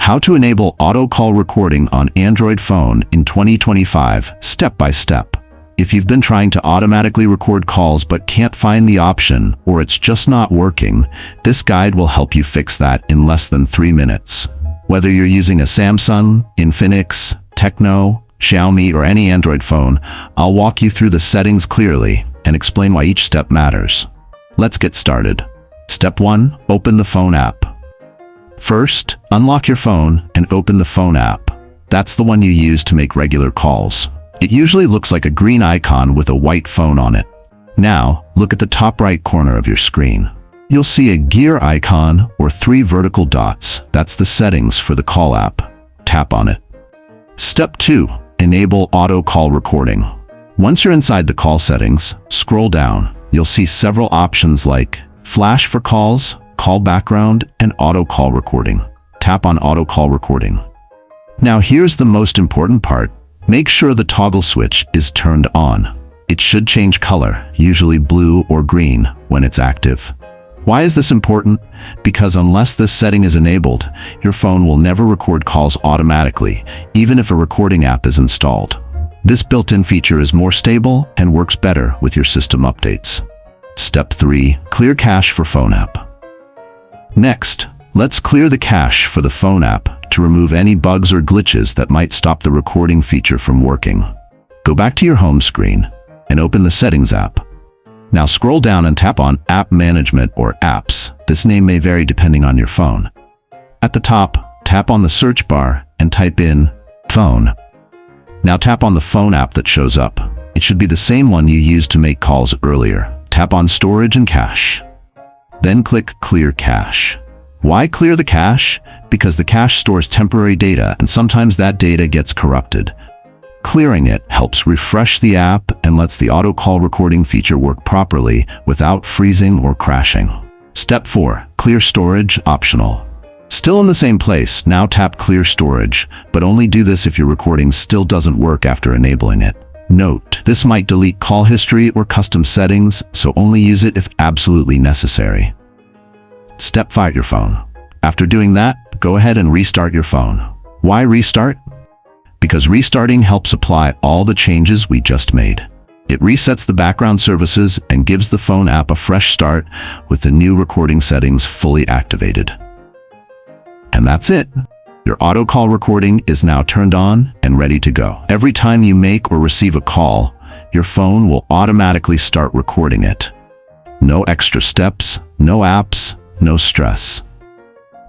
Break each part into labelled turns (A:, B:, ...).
A: How to enable auto call recording on Android phone in 2025, step by step. If you've been trying to automatically record calls but can't find the option, or it's just not working, this guide will help you fix that in less than 3 minutes. Whether you're using a Samsung, Infinix, Tecno, Xiaomi, or any Android phone, I'll walk you through the settings clearly and explain why each step matters. Let's get started. Step 1. Open the phone app. First, unlock your phone and open the phone app. That's the one you use to make regular calls. It usually looks like a green icon with a white phone on it. Now, look at the top right corner of your screen. You'll see a gear icon or 3 vertical dots. That's the settings for the call app. Tap on it. Step 2. Enable auto call recording. Once you're inside the call settings, scroll down. You'll see several options like flash for calls, call background, and auto call recording. Tap on auto call recording. Now here's the most important part. Make sure the toggle switch is turned on. It should change color, usually blue or green, when it's active. Why is this important? Because unless this setting is enabled, your phone will never record calls automatically, even if a recording app is installed. This built-in feature is more stable and works better with your system updates. Step 3. Clear cache for phone app. Next, let's clear the cache for the phone app to remove any bugs or glitches that might stop the recording feature from working. Go back to your home screen and open the Settings app. Now scroll down and tap on App Management or Apps. This name may vary depending on your phone. At the top, tap on the search bar and type in Phone. Now tap on the phone app that shows up. It should be the same one you used to make calls earlier. Tap on Storage and Cache. Then click Clear Cache. Why clear the cache? Because the cache stores temporary data and sometimes that data gets corrupted. Clearing it helps refresh the app and lets the auto call recording feature work properly without freezing or crashing. Step 4. Clear storage, optional. Still in the same place, now tap Clear Storage, but only do this if your recording still doesn't work after enabling it. Note, this might delete call history or custom settings, so only use it if absolutely necessary. Step 5. Your phone. After doing that, go ahead and restart your phone. Why restart? Because restarting helps apply all the changes we just made. It resets the background services and gives the phone app a fresh start with the new recording settings fully activated. And that's it. Your auto call recording is now turned on and ready to go. Every time you make or receive a call, your phone will automatically start recording it. No extra steps, no apps, no stress.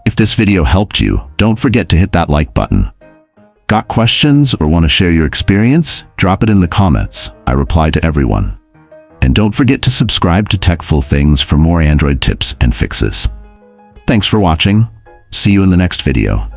A: If this video helped you, don't forget to hit that like button. Got questions or want to share your experience? Drop it in the comments. I reply to everyone. And don't forget to subscribe to Techful Things for more Android tips and fixes. Thanks for watching. See you in the next video.